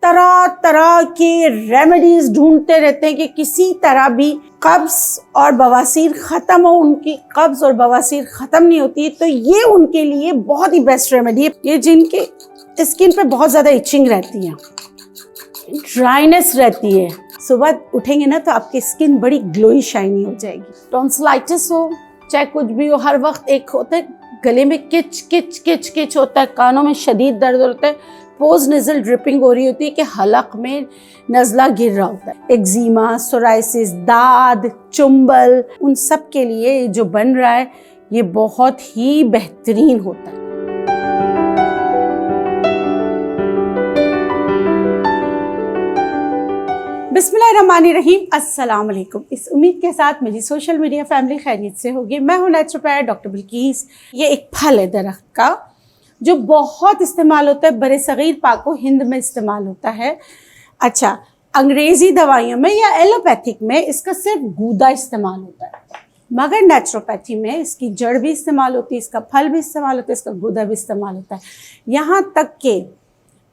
तरह तरह के रेमेडीज ढूंढते रहते हैं कि किसी तरह भी कब्ज और बवासीर ख़त्म हो। उनकी कब्ज और बवासीर ख़त्म नहीं होती, तो ये उनके लिए बहुत ही बेस्ट रेमेडी है। ये जिनके स्किन पे बहुत ज़्यादा इचिंग रहती है, ड्राइनेस रहती है, सुबह उठेंगे ना तो आपकी स्किन बड़ी ग्लोई शाइनी हो जाएगी। टॉन्सिलाइटिस हो चाहे कुछ भी हो, हर वक्त एक होता है गले में किच किच किच किच होता है, कानों में शदीद दर्द होता है, पोज नेजल ड्रिपिंग हो रही होती है कि हलक में नज़ला गिर रहा होता है, एक्जिमा, सोराइसिस, दाद, चुंबल, उन सब के लिए जो बन रहा है ये बहुत ही बेहतरीन होता है। बिस्मिल्लाहिर्रहमानिर्रहीम, अस्सलाम वालेकुम। इस उम्मीद के साथ मेरी सोशल मीडिया फैमिली खैरियत से होगी। मैं हूँ नेचुरोपैथ डॉक्टर बिल्किस। ये एक फल है दरख्त का जो बहुत इस्तेमाल होता है, बड़े सगीर पाको हिंद में इस्तेमाल होता है। अच्छा, अंग्रेज़ी दवाइयों में या एलोपैथिक में इसका सिर्फ गूदा इस्तेमाल होता है, मगर नेचुरोपैथी में इसकी जड़ भी इस्तेमाल होती है, इसका फल भी इस्तेमाल होता है, इसका गूदा भी इस्तेमाल होता है। यहाँ तक कि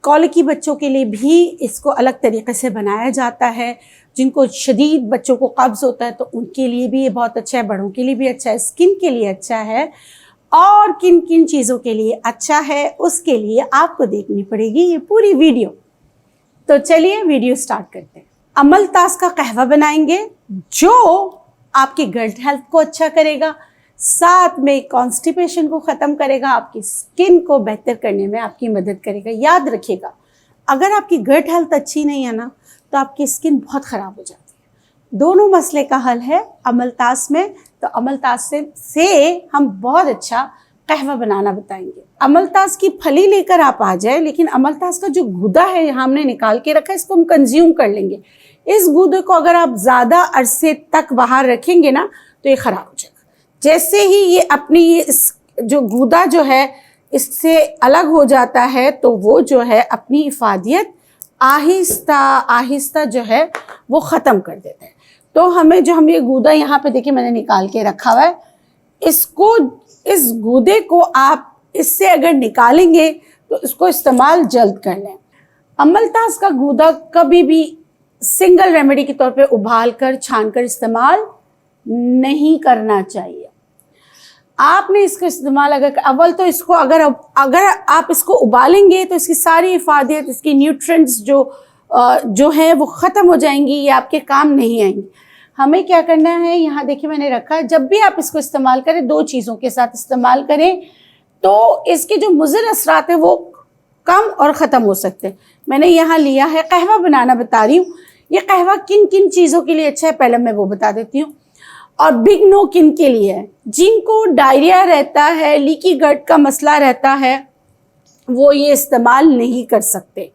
कॉलिकी बच्चों के लिए भी इसको अलग तरीके से बनाया जाता है। जिनको शदीद बच्चों को कब्ज़ होता है तो उनके लिए भी ये बहुत अच्छा है, बड़ों के लिए भी अच्छा है, स्किन के लिए अच्छा है, और किन किन चीज़ों के लिए अच्छा है उसके लिए आपको देखनी पड़ेगी ये पूरी वीडियो। तो चलिए वीडियो स्टार्ट करते हैं। अमलतास का कहवा बनाएंगे जो आपकी गट हेल्थ को अच्छा करेगा, साथ में कॉन्स्टिपेशन को ख़त्म करेगा, आपकी स्किन को बेहतर करने में आपकी मदद करेगा। याद रखिएगा, अगर आपकी गट हेल्थ अच्छी नहीं है ना तो आपकी स्किन बहुत ख़राब हो जाती है। दोनों मसले का हल है अमलतास में। तो अमलतास से हम बहुत अच्छा कहवा बनाना बताएंगे। अमलतास की फली लेकर आप आ जाए, लेकिन अमलतास का जो गूदा है यहाँ हमने निकाल के रखा है, इसको हम कंज्यूम कर लेंगे। इस गूदे को अगर आप ज़्यादा अरसे तक बाहर रखेंगे ना तो ये ख़राब हो जाएगा। जैसे ही ये अपनी जो गूदा जो है इससे अलग हो जाता है तो वो जो है अपनी इफादियत आहिस्ता आहिस्ता जो है वो ख़त्म कर देता है। तो हमें जो हम ये गूदा यहाँ पे देखिए मैंने निकाल के रखा हुआ है, इसको इस गूदे को आप इससे अगर निकालेंगे तो इसको इस्तेमाल जल्द कर लें। अमलतास का गूदा कभी भी सिंगल रेमेडी के तौर पे उबाल कर छान कर इस्तेमाल नहीं करना चाहिए। आपने इसका इस्तेमाल अव्वल तो इसको अगर आप इसको उबालेंगे तो इसकी सारी इफादियत, इसकी न्यूट्रिएंट्स जो है वो ख़त्म हो जाएंगी, ये आपके काम नहीं आएंगी। हमें क्या करना है, यहाँ देखिए मैंने रखा है, जब भी आप इसको इस्तेमाल करें दो चीज़ों के साथ इस्तेमाल करें तो इसके जो मुज़िर असरात हैं वो कम और ख़त्म हो सकते हैं। मैंने यहाँ लिया है, कहवा बनाना बता रही हूँ। ये कहवा किन किन चीज़ों के लिए अच्छा है पहले मैं वो बता देती हूँ। और बिग नो किन के लिए है, जिनको डायरिया रहता है, लीकी गट का मसला रहता है, वो ये इस्तेमाल नहीं कर सकते।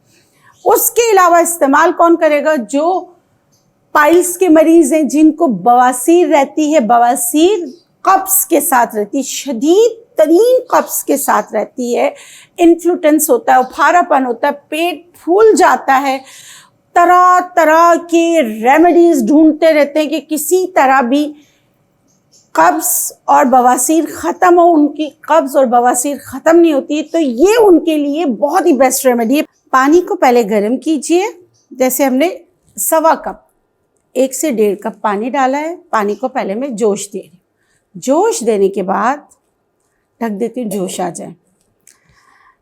उसके अलावा इस्तेमाल कौन करेगा, जो पाइल्स के मरीज़ हैं, जिनको बवासीर रहती है, बवासीर कब्ज़ के साथ रहती है, शदीद तरीन कब्ज़ के साथ रहती है, इन्फ्लुटेंस होता है, उफारापन होता है, पेट फूल जाता है, तरह तरह के रेमेडीज ढूंढते रहते हैं कि किसी तरह भी कब्ज़ और बवासीर ख़त्म हो। उनकी कब्ज़ और बवासीर ख़त्म नहीं होती, तो ये उनके लिए बहुत ही बेस्ट रेमेडी है। पानी को पहले गर्म कीजिए, जैसे हमने 1.25 कप 1 से 1.5 कप पानी डाला है। पानी को पहले मैं जोश दे रही हूँ। जोश देने के बाद ढक देती हूँ, जोश आ जाए।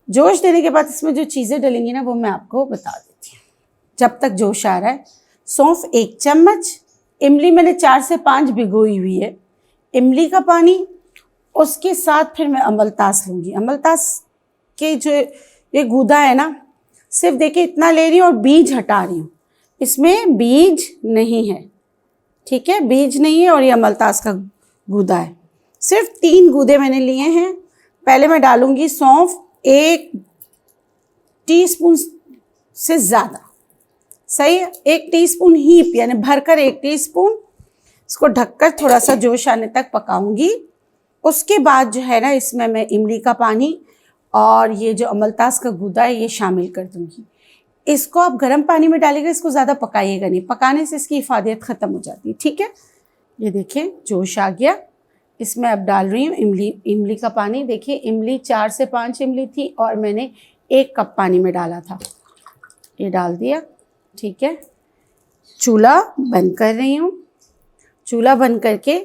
जोश देने के बाद इसमें जो चीज़ें डलेंगी ना वो मैं आपको बता देती हूँ। जब तक जोश आ रहा है, सौंफ 1 चम्मच, इमली मैंने 4 से 5 भिगोई हुई है, इमली का पानी, उसके साथ फिर मैं अमलतास लूँगी। अमलतास के जो ये गूदा है ना, सिर्फ देखिए इतना ले रही हूँ और बीज हटा रही हूँ, इसमें बीज नहीं है, ठीक है, बीज नहीं है। और ये अमलतास का गूदा है। सिर्फ 3 गूदे मैंने लिए हैं। पहले मैं डालूँगी सौंफ 1 टीस्पून से ज़्यादा, सही है, 1 टीस्पून हीप यानी भरकर 1 टीस्पून। इसको ढककर थोड़ा सा जोश आने तक पकाऊंगी। उसके बाद जो है ना इसमें मैं इमली का पानी और ये जो अमलतास का गूदा है ये शामिल कर दूंगी। इसको आप गर्म पानी में डालिएगा, इसको ज़्यादा पकाइएगा नहीं, पकाने से इसकी इफादियत ख़त्म हो जाती है, ठीक है। ये देखिए जोश आ गया, इसमें अब डाल रही हूँ इमली का पानी। देखिए इमली 4 से 5 इमली थी और मैंने 1 कप पानी में डाला था। ये डाल दिया, ठीक है। चूल्हा बंद कर रही हूँ। चूल्हा बंद करके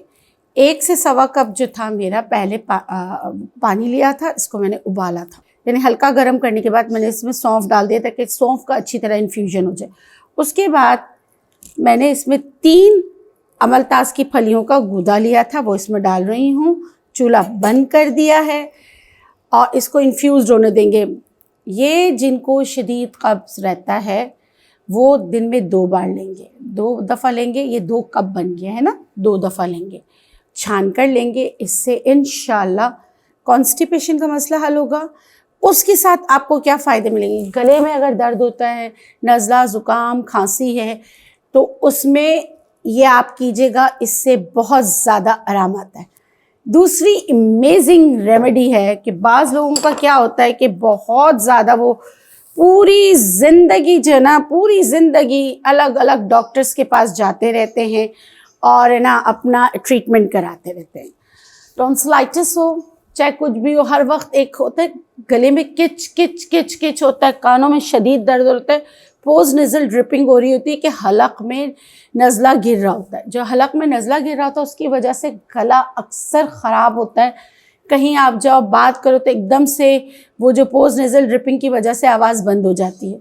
1 से सवा कप जो था मेरा पहले पानी लिया था, इसको मैंने उबाला था, यानी हल्का गर्म करने के बाद मैंने इसमें सौंफ डाल दिया ताकि सौंफ का अच्छी तरह इन्फ्यूजन हो जाए। उसके बाद मैंने इसमें 3 अमलतास की फलियों का गूदा लिया था, वो इसमें डाल रही हूँ। चूल्हा बंद कर दिया है और इसको इन्फ्यूज़ होने देंगे। ये जिनको शदीद कब्ज़ रहता है वो दिन में 2 बार लेंगे, 2 दफ़ा लेंगे। ये 2 कप बन गया है ना, 2 दफ़ा लेंगे, छान कर लेंगे। इससे इंशाल्लाह कॉन्स्टिपेशन का मसला हल होगा। उसके साथ आपको क्या फ़ायदे मिलेंगे? गले में अगर दर्द होता है, नज़ला, ज़ुकाम, खांसी है, तो उसमें ये आप कीजिएगा, इससे बहुत ज़्यादा आराम आता है। दूसरी अमेजिंग रेमेडी है कि बाज़ लोगों का क्या होता है कि बहुत ज़्यादा वो पूरी ज़िंदगी जो है ना, पूरी ज़िंदगी अलग अलग डॉक्टर्स के पास जाते रहते हैं और है ना अपना ट्रीटमेंट कराते रहते हैं। टॉन्सिलाइटिस हो चाहे कुछ भी हो, हर वक्त एक होता है गले में किच किच किच किच होता है, कानों में शदीद दर्द होता है, पोस्ट नेज़ल ड्रिपिंग हो रही होती है कि हलक में नज़ला गिर रहा होता है। जो हलक में नज़ला गिर रहा होता है उसकी वजह से गला अक्सर ख़राब होता है। कहीं आप जाओ बात करो तो एकदम से वो जो पोस्ट नेज़ल ड्रिपिंग की वजह से आवाज़ बंद हो जाती है।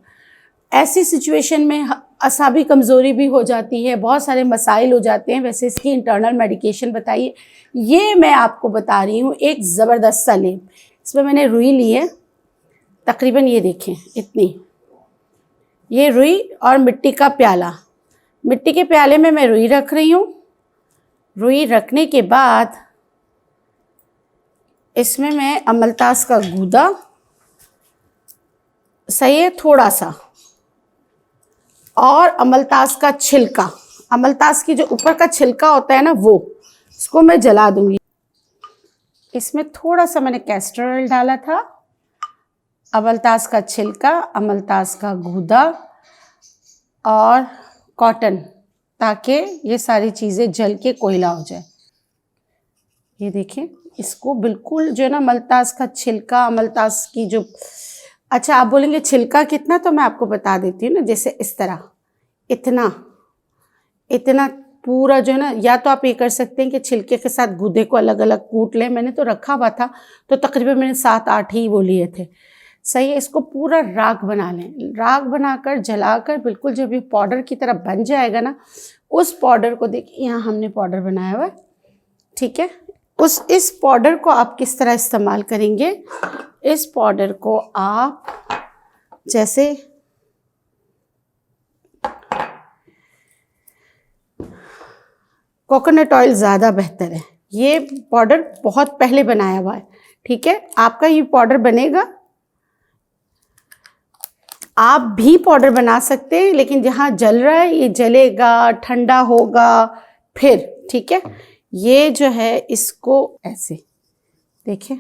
ऐसी सिचुएशन में असाबी कमज़ोरी भी हो जाती है, बहुत सारे मसाइल हो जाते हैं। वैसे इसकी इंटरनल मेडिकेशन बताइए, ये मैं आपको बता रही हूँ एक ज़बरदस्त सा लेप। इसमें मैंने रुई ली है, तकरीबन ये देखें इतनी, ये रुई और मिट्टी का प्याला। मिट्टी के प्याले में मैं रुई रख रही हूँ। रुई रखने के बाद इसमें मैं अमलतास का गूदा, सही है, थोड़ा सा, और अमलतास का छिलका, अमलतास की जो ऊपर का छिलका होता है ना वो, इसको मैं जला दूंगी। इसमें थोड़ा सा मैंने कैस्टर ऑयल डाला था, अमलतास का छिलका, अमलतास का गूदा और कॉटन, ताकि ये सारी चीज़ें जल के कोयला हो जाए। ये देखें, इसको बिल्कुल जो है ना अमलतास का छिलका, अमलतास की जो, अच्छा आप बोलेंगे छिलका कितना, तो मैं आपको बता देती हूँ ना, जैसे इस तरह इतना इतना पूरा जो है ना, या तो आप ये कर सकते हैं कि छिलके के साथ गूदे को अलग अलग कूट लें। मैंने तो रखा हुआ था तो तकरीबन मैंने 7-8 ही वो लिए थे, सही है। इसको पूरा राख बना लें, राख बनाकर जलाकर बिल्कुल जब ये पाउडर की तरह बन जाएगा ना, उस पाउडर को देखिए, यहाँ हमने पाउडर बनाया हुआ है, ठीक है। इस पाउडर को आप किस तरह इस्तेमाल करेंगे? इस पाउडर को आप जैसे कोकोनट ऑयल ज़्यादा बेहतर है। ये पाउडर बहुत पहले बनाया हुआ है, ठीक है। आपका ये पाउडर बनेगा, आप भी पाउडर बना सकते हैं, लेकिन जहाँ जल रहा है ये जलेगा, ठंडा होगा फिर, ठीक है। ये जो है इसको ऐसे देखें,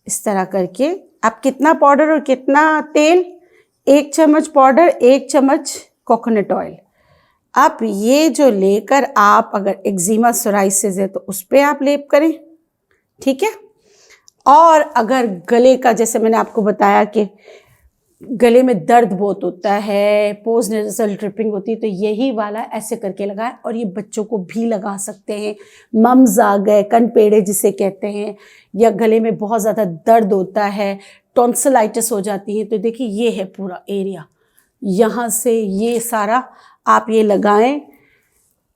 इस तरह करके आप कितना पाउडर और कितना तेल, 1 चम्मच पाउडर, 1 चम्मच कोकोनट ऑयल, आप ये जो लेकर आप अगर एक्जिमा सोराइसिस है तो उस पर आप लेप करें, ठीक है। और अगर गले का, जैसे मैंने आपको बताया कि गले में दर्द बहुत होता है, पोस्ट नेज़ल ड्रिपिंग होती है, तो यही वाला ऐसे करके लगाएं। और ये बच्चों को भी लगा सकते हैं, मम्स आ गए, कनपेड़े जिसे कहते हैं, या गले में बहुत ज़्यादा दर्द होता है, टॉन्सिलाइटिस हो जाती है, तो देखिए ये है पूरा एरिया, यहाँ से ये सारा आप ये लगाएं।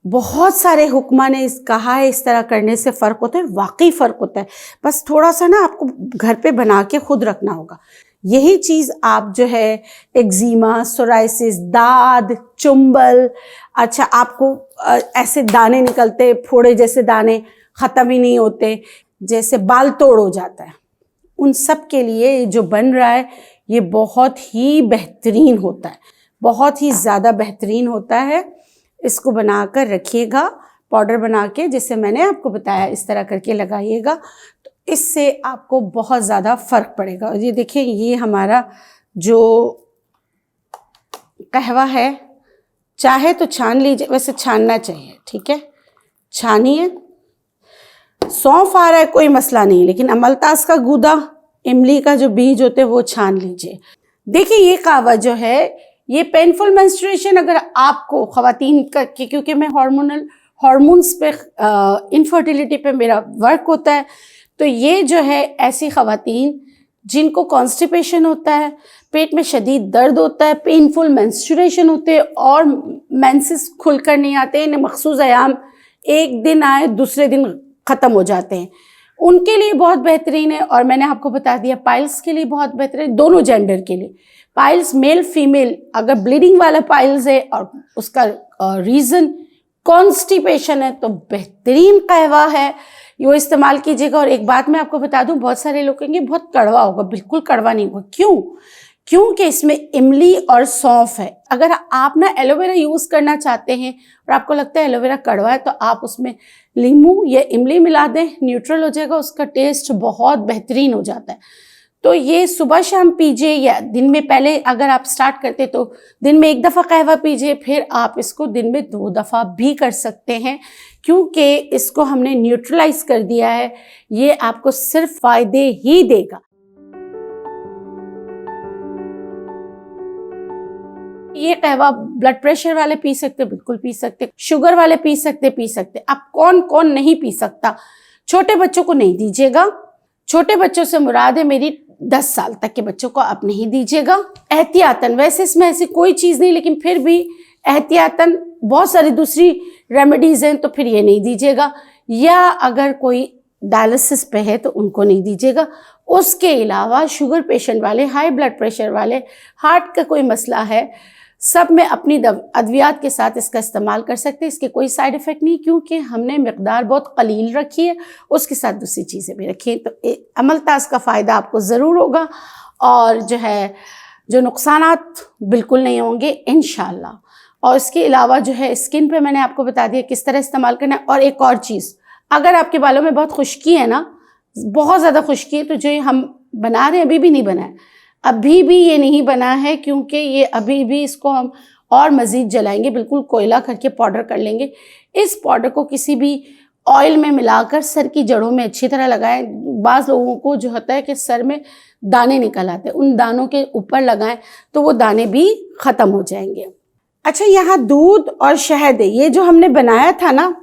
बहुत सारे हुक्मा ने कहा है इस तरह करने से फ़र्क होता है, वाकई फ़र्क होता है। बस थोड़ा सा ना आपको घर पे बना के खुद रखना होगा। यही चीज़ आप जो है एक्जिमा, सोराइसिस, दाद, चुंबल, अच्छा आपको ऐसे दाने निकलते, फोड़े जैसे दाने ख़त्म ही नहीं होते, जैसे बाल तोड़ हो जाता है, उन सब के लिए जो बन रहा है ये बहुत ही बेहतरीन होता है, बहुत ही ज़्यादा बेहतरीन होता है। इसको बनाकर रखिएगा, पाउडर बना के, जैसे मैंने आपको बताया इस तरह करके लगाइएगा, तो इससे आपको बहुत ज़्यादा फ़र्क पड़ेगा। और ये देखिए, ये हमारा जो कहवा है, चाहे तो छान लीजिए, वैसे छानना चाहिए, ठीक है, छानिए। सौंफ आ रहा है कोई मसला नहीं, लेकिन अमलतास का गूदा, इमली का जो बीज होते हैं वो छान लीजिए। देखिए ये कहवा जो है, ये पेनफुल मेंस्ट्रुएशन अगर आपको ख़वातीन का, क्योंकि मैं हार्मोन्स पे इनफर्टिलिटी पे मेरा वर्क होता है, तो ये जो है ऐसी ख़वातीन जिनको कॉन्स्टिपेशन होता है, पेट में शदीद दर्द होता है, पेनफुल मेंस्ट्रुएशन होते हैं और मेंसेस खुलकर नहीं आते हैं, मखसूस अयाम एक दिन आए दूसरे दिन ख़त्म हो जाते हैं, उनके लिए बहुत बेहतरीन है। और मैंने आपको बता दिया पाइल्स के लिए बहुत बेहतरीन, दोनों जेंडर के लिए पाइल्स, मेल फीमेल। अगर ब्लीडिंग वाला पाइल्स है और उसका रीज़न कॉन्स्टिपेशन है तो बेहतरीन कहवा है, ये इस्तेमाल कीजिएगा। और एक बात मैं आपको बता दूं, बहुत सारे लोग कहेंगे बहुत कड़वा होगा, बिल्कुल कड़वा नहीं होगा। क्यों? क्योंकि इसमें इमली और सौंफ है। अगर आप ना एलोवेरा यूज़ करना चाहते हैं और आपको लगता है एलोवेरा कड़वा है, तो आप उसमें नींबू या इमली मिला दें, न्यूट्रल हो जाएगा, उसका टेस्ट बहुत बेहतरीन हो जाता है। तो ये सुबह शाम पीजिए या दिन में, पहले अगर आप स्टार्ट करते तो दिन में 1 दफ़ा कहवा पीजिए, फिर आप इसको दिन में 2 दफ़ा भी कर सकते हैं, क्योंकि इसको हमने न्यूट्रलाइज कर दिया है। ये आपको सिर्फ फ़ायदे ही देगा। ये कहवा ब्लड प्रेशर वाले पी सकते, बिल्कुल पी सकते, शुगर वाले पी सकते। अब कौन कौन नहीं पी सकता? छोटे बच्चों को नहीं दीजिएगा। छोटे बच्चों से मुराद है मेरी 10 साल तक के बच्चों को आप नहीं दीजिएगा, एहतियातन। वैसे इसमें ऐसी कोई चीज़ नहीं, लेकिन फिर भी एहतियातन, बहुत सारी दूसरी रेमेडीज़ हैं, तो फिर ये नहीं दीजिएगा। या अगर कोई डायलिसिस पे है तो उनको नहीं दीजिएगा। उसके अलावा शुगर पेशेंट वाले, हाई ब्लड प्रेशर वाले, हार्ट का कोई मसला है, सब में अपनी अद्वियात के साथ इसका इस्तेमाल कर सकते हैं। इसके कोई साइड इफ़ेक्ट नहीं, क्योंकि हमने मिकदार बहुत कलील रखी है, उसके साथ दूसरी चीज़ें भी रखी हैं। तो अमलताज़ का फ़ायदा आपको ज़रूर होगा और जो नुकसानात बिल्कुल नहीं होंगे इंशाअल्लाह। और इसके अलावा स्किन पे मैंने आपको बता दिया किस तरह इस्तेमाल करना है। और एक और चीज़, अगर आपके बालों में बहुत खुश्की है ना, बहुत ज़्यादा खुश्की है, तो जो हम बना रहे हैं अभी भी नहीं बना है, अभी भी ये नहीं बना है, क्योंकि ये अभी भी इसको हम और मज़ीद जलाएंगे, बिल्कुल कोयला करके पाउडर कर लेंगे। इस पाउडर को किसी भी ऑयल में मिलाकर सर की जड़ों में अच्छी तरह लगाएं। बाज़ लोगों को जो होता है कि सर में दाने निकल आते हैं, उन दानों के ऊपर लगाएं तो वो दाने भी ख़त्म हो जाएंगे। अच्छा, यहाँ दूध और शहद है, ये जो हमने बनाया था ना,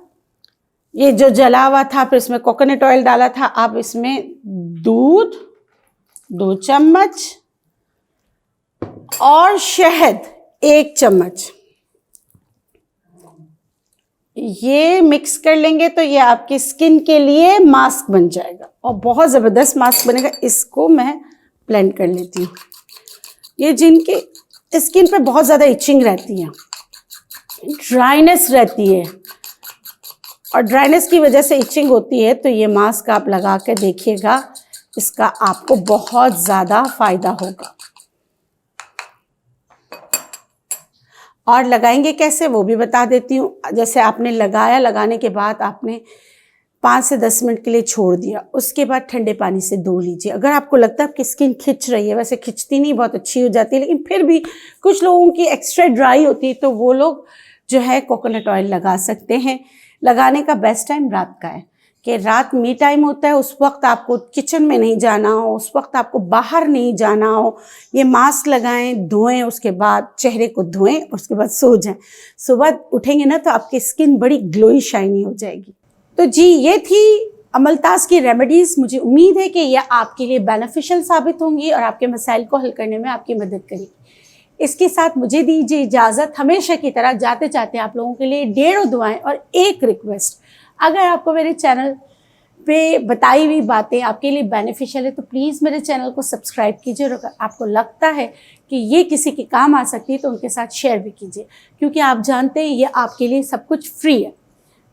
ये जो जला हुआ था, फिर इसमें कोकोनट ऑयल डाला था। आप इसमें दूध 2 चम्मच और शहद 1 चम्मच ये मिक्स कर लेंगे, तो ये आपकी स्किन के लिए मास्क बन जाएगा और बहुत ज़बरदस्त मास्क बनेगा। इसको मैं ब्लेंड कर लेती हूँ। ये जिनके स्किन पे बहुत ज़्यादा इचिंग रहती है, ड्राइनेस रहती है, और ड्राइनेस की वजह से इचिंग होती है, तो ये मास्क आप लगा के देखिएगा, इसका आपको बहुत ज़्यादा फ़ायदा होगा। और लगाएंगे कैसे वो भी बता देती हूँ। जैसे आपने लगाया, लगाने के बाद आपने 5 से 10 मिनट के लिए छोड़ दिया, उसके बाद ठंडे पानी से धो लीजिए। अगर आपको लगता है आपकी स्किन खिंच रही है, वैसे खिंचती नहीं, बहुत अच्छी हो जाती है, लेकिन फिर भी कुछ लोगों की एक्स्ट्रा ड्राई होती है, तो वो लोग कोकोनट ऑयल लगा सकते हैं। लगाने का बेस्ट टाइम रात का है, कि रात मी टाइम होता है, उस वक्त आपको किचन में नहीं जाना हो, उस वक्त आपको बाहर नहीं जाना हो। ये मास्क लगाएं, धोएं, उसके बाद चेहरे को धोएं, उसके बाद सो जाएं। सुबह उठेंगे ना तो आपकी स्किन बड़ी ग्लोई शाइनी हो जाएगी। तो जी, ये थी अमलताज़ की रेमेडीज़। मुझे उम्मीद है कि यह आपके लिए बेनिफिशियल साबित होंगी और आपके मसाइल को हल करने में आपकी मदद करेगी। इसके साथ मुझे दीजिए इजाज़त। हमेशा की तरह जाते जाते आप लोगों के लिए 1.5 दुआएं और एक रिक्वेस्ट। अगर आपको मेरे चैनल पे बताई हुई बातें आपके लिए बेनिफिशियल है तो प्लीज़ मेरे चैनल को सब्सक्राइब कीजिए, और अगर आपको लगता है कि ये किसी के काम आ सकती है तो उनके साथ शेयर भी कीजिए, क्योंकि आप जानते हैं ये आपके लिए सब कुछ फ्री है।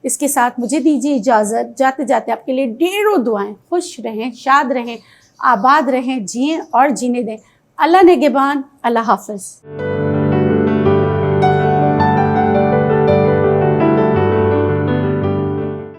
इसके साथ मुझे दीजिए इजाज़त। जाते जाते आपके लिए 1.5 दुआएं। खुश रहें, शाद रहें, आबाद रहें, जिएँ और जीने दें। अल्लाह निगहबान। अल्लाह हाफ़िज़।